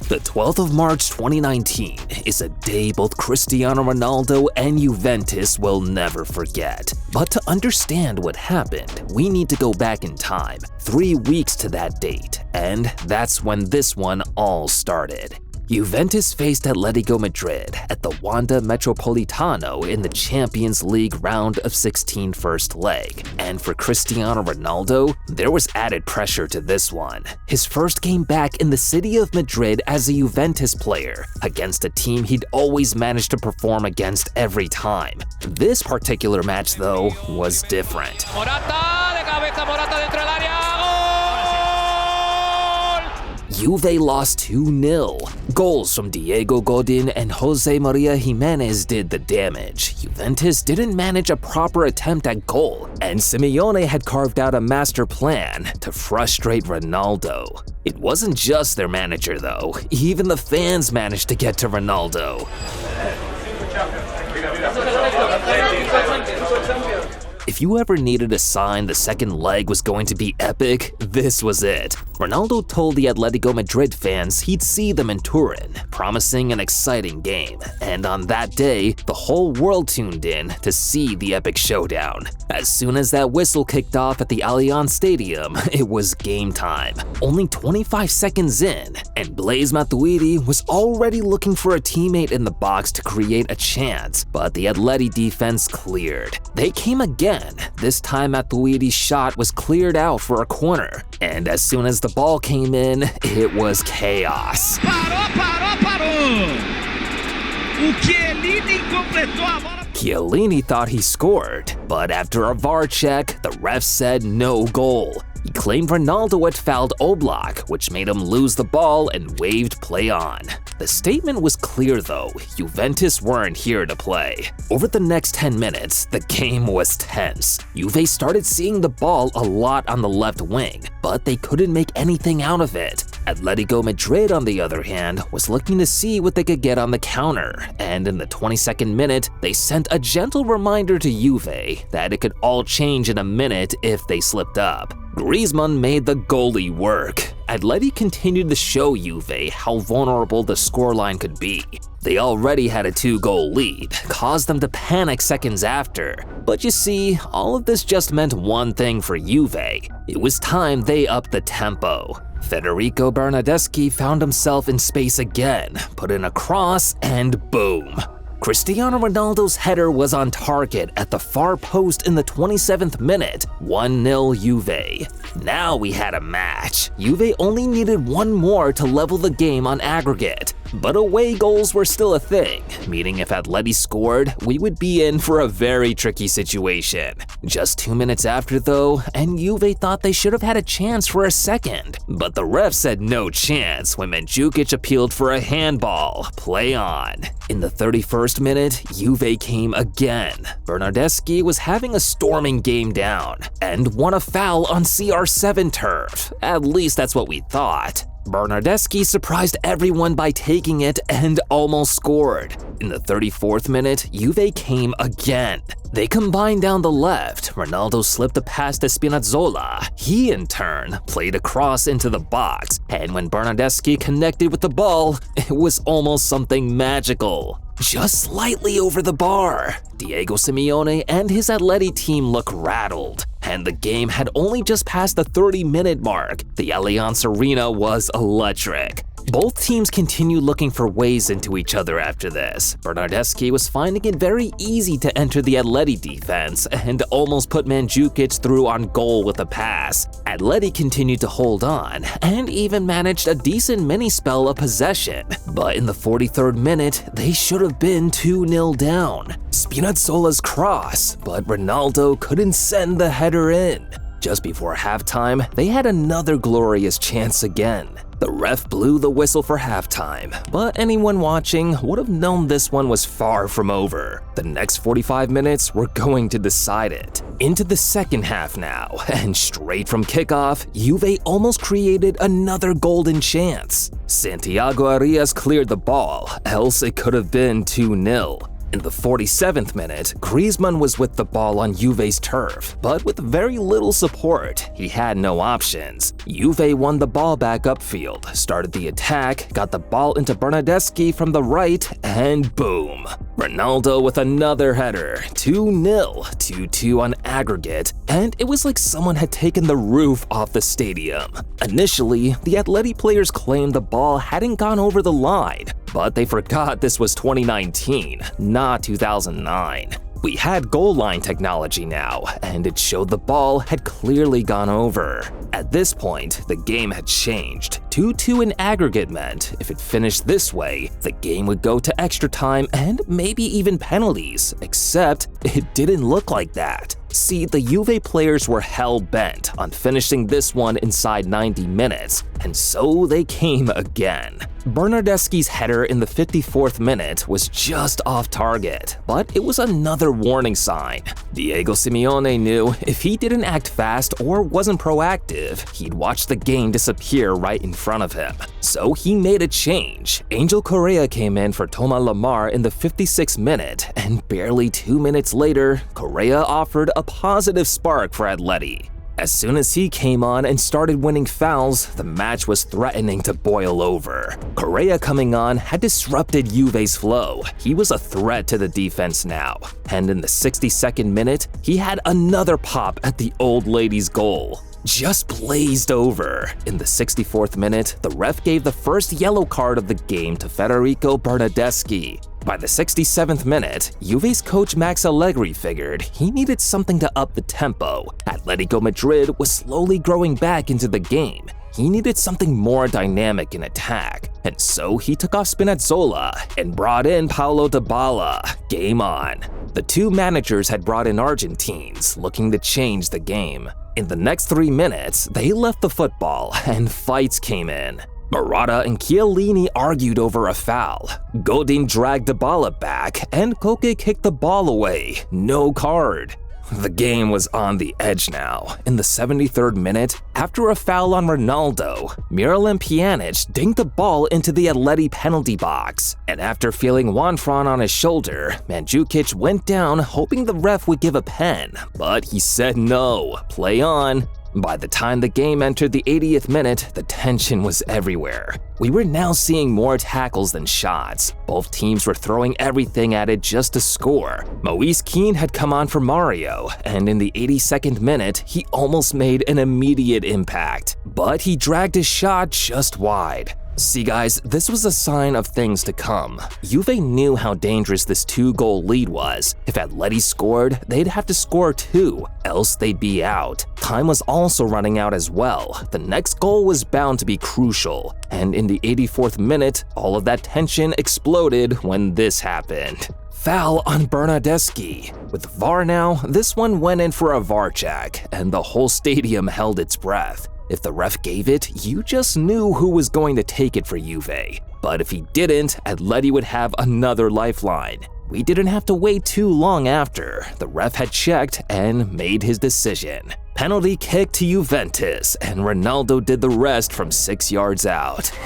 The 12th of March 2019 is a day both Cristiano Ronaldo and Juventus will never forget. But to understand what happened, we need to go back in time, 3 weeks to that date, and that's when this one all started. Juventus faced Atlético Madrid at the Wanda Metropolitano in the Champions League round of 16 first leg. And for Cristiano Ronaldo, there was added pressure to this one. His first game back in the city of Madrid as a Juventus player, against a team he'd always managed to perform against every time. This particular match, though, was different. Juve lost 2-0. Goals from Diego Godin and Jose Maria Jimenez did the damage. Juventus didn't manage a proper attempt at goal, and Simeone had carved out a master plan to frustrate Ronaldo. It wasn't just their manager, though. Even the fans managed to get to Ronaldo. If you ever needed a sign the second leg was going to be epic, this was it. Ronaldo told the Atlético Madrid fans he'd see them in Turin, promising an exciting game. And on that day, the whole world tuned in to see the epic showdown. As soon as that whistle kicked off at the Allianz Stadium, it was game time. Only 25 seconds in, and Blaise Matuidi was already looking for a teammate in the box to create a chance, but the Atleti defense cleared. They came again. This time Matuidi's shot was cleared out for a corner, and as soon as the ball came in, it was chaos. Chiellini thought he scored, but after a VAR check, the ref said no goal. He claimed Ronaldo had fouled Oblak, which made him lose the ball and waved play on. The statement was clear though, Juventus weren't here to play. Over the next 10 minutes, the game was tense. Juve started seeing the ball a lot on the left wing, but they couldn't make anything out of it. Atlético Madrid, on the other hand, was looking to see what they could get on the counter, and in the 22nd minute, they sent a gentle reminder to Juve that it could all change in a minute if they slipped up. Griezmann made the goalie work. Atleti continued to show Juve how vulnerable the scoreline could be. They already had a 2-goal lead, caused them to panic seconds after. But you see, all of this just meant one thing for Juve. It was time they upped the tempo. Federico Bernardeschi found himself in space again, put in a cross, and boom. Cristiano Ronaldo's header was on target at the far post in the 27th minute, 1-0 Juve. Now we had a match. Juve only needed one more to level the game on aggregate. But away goals were still a thing, meaning if Atleti scored, we would be in for a very tricky situation. Just 2 minutes after though, and Juve thought they should have had a chance for a second. But the ref said no chance when Mandzukic appealed for a handball. Play on. In the 31st minute, Juve came again. Bernardeschi was having a storming game down, and won a foul on CR7 turf. At least that's what we thought. Bernardeschi surprised everyone by taking it and almost scored. In the 34th minute, Juve came again. They combined down the left. Ronaldo slipped a pass to Spinazzola. He, in turn, played a cross into the box, and when Bernardeschi connected with the ball, it was almost something magical. Just slightly over the bar. Diego Simeone and his Atleti team look rattled, and the game had only just passed the 30-minute mark. The Allianz Arena was electric. Both teams continued looking for ways into each other after this. Bernardeschi was finding it very easy to enter the Atleti defense and almost put Mandzukic through on goal with a pass. Atleti continued to hold on and even managed a decent mini spell of possession. But in the 43rd minute, they should have been 2-0 down. Spinazzola's cross, but Ronaldo couldn't send the header in. Just before halftime, they had another glorious chance again. The ref blew the whistle for halftime, but anyone watching would have known this one was far from over. The next 45 minutes were going to decide it. Into the second half now, and straight from kickoff, Juve almost created another golden chance. Santiago Arias cleared the ball, else it could have been 2-0. In the 47th minute, Griezmann was with the ball on Juve's turf, but with very little support, he had no options. Juve won the ball back upfield, started the attack, got the ball into Bernardeschi from the right, and boom! Ronaldo with another header, 2-0, 2-2 on aggregate, and it was like someone had taken the roof off the stadium. Initially, the Atleti players claimed the ball hadn't gone over the line, but they forgot this was 2019, not 2009. We had goal line technology now, and it showed the ball had clearly gone over. At this point, the game had changed. 2-2 in aggregate meant if it finished this way, the game would go to extra time and maybe even penalties, except it didn't look like that. See, the Juve players were hell-bent on finishing this one inside 90 minutes, and so they came again. Bernardeschi's header in the 54th minute was just off target, but it was another warning sign. Diego Simeone knew if he didn't act fast or wasn't proactive, he'd watch the game disappear right in front of him. So he made a change. Angel Correa came in for Thomas Lemar in the 56th minute, and barely 2 minutes later, Correa offered a positive spark for Atleti. As soon as he came on and started winning fouls, the match was threatening to boil over. Correa coming on had disrupted Juve's flow. He was a threat to the defense now. And in the 62nd minute, he had another pop at the old lady's goal. Just blazed over. In the 64th minute, the ref gave the first yellow card of the game to Federico Bernardeschi. By the 67th minute, Juve's coach Max Allegri figured he needed something to up the tempo. Atletico Madrid was slowly growing back into the game. He needed something more dynamic in attack, and so he took off Spinazzola and brought in Paulo Dybala. Game on. The two managers had brought in Argentines, looking to change the game. In the next 3 minutes, they left the football and fights came in. Morata and Chiellini argued over a foul. Godin dragged Dybala back, and Koke kicked the ball away. No card. The game was on the edge now. In the 73rd minute, after a foul on Ronaldo, Miralem Pjanic dinged the ball into the Atleti penalty box. And after feeling Juanfran on his shoulder, Mandzukic went down hoping the ref would give a pen, but he said no, play on. By the time the game entered the 80th minute, the tension was everywhere. We were now seeing more tackles than shots. Both teams were throwing everything at it just to score. Moise Kean had come on for Mario, and in the 82nd minute, he almost made an immediate impact. But he dragged his shot just wide. See guys, this was a sign of things to come. Juve knew how dangerous this 2-goal lead was. If Atleti scored, they'd have to score 2, else they'd be out. Time was also running out as well. The next goal was bound to be crucial. And in the 84th minute, all of that tension exploded when this happened. Foul on Bernardeschi. With VAR now, this one went in for a VAR check, and the whole stadium held its breath. If the ref gave it, you just knew who was going to take it for Juve. But if he didn't, Atleti would have another lifeline. We didn't have to wait too long after. The ref had checked and made his decision. Penalty kick to Juventus, and Ronaldo did the rest from 6 yards out. It's 3!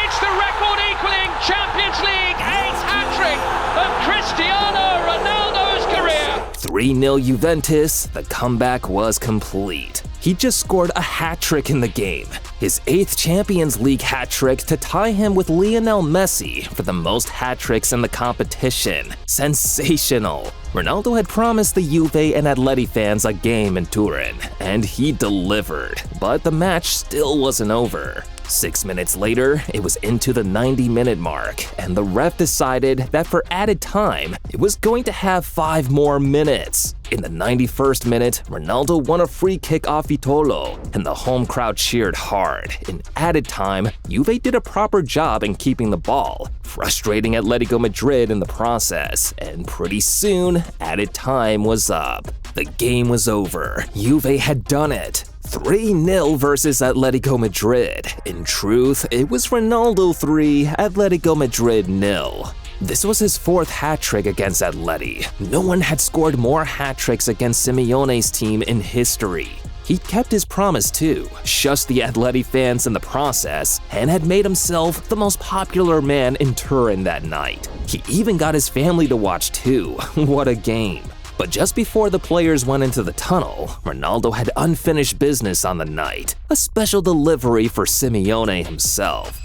It's the record-equaling Champions League 8th hat-trick of Cristiano Ronaldo's career! 3-0 Juventus, the comeback was complete. He just scored a hat-trick in the game, his 8th Champions League hat-trick to tie him with Lionel Messi for the most hat-tricks in the competition. Sensational! Ronaldo had promised the Juve and Atleti fans a game in Turin, and he delivered, but the match still wasn't over. 6 minutes later, it was into the 90-minute mark, and the ref decided that for added time, it was going to have 5 more minutes. In the 91st minute, Ronaldo won a free kick off Vitolo, and the home crowd cheered hard. In added time, Juve did a proper job in keeping the ball, frustrating Atletico Madrid in the process, and pretty soon, added time was up. The game was over. Juve had done it. 3-0 versus Atletico Madrid. In truth, it was Ronaldo 3, Atletico Madrid 0. This was his 4th hat-trick against Atleti. No one had scored more hat-tricks against Simeone's team in history. He kept his promise too, shushed the Atleti fans in the process, and had made himself the most popular man in Turin that night. He even got his family to watch too. What a game. But just before the players went into the tunnel, Ronaldo had unfinished business on the night, a special delivery for Simeone himself.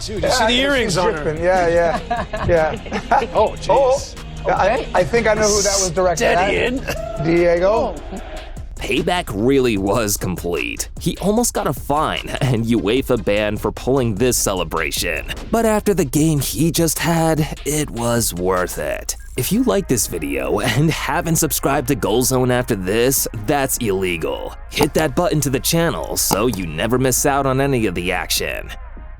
Dude, you see the earrings on her? Yeah. Oh, jeez. Okay. I think I know who that was directed at. Diego. Payback really was complete. He almost got a fine and UEFA ban for pulling this celebration. But after the game he just had, it was worth it. If you like this video and haven't subscribed to Goal Zone after this, that's illegal. Hit that button to the channel so you never miss out on any of the action.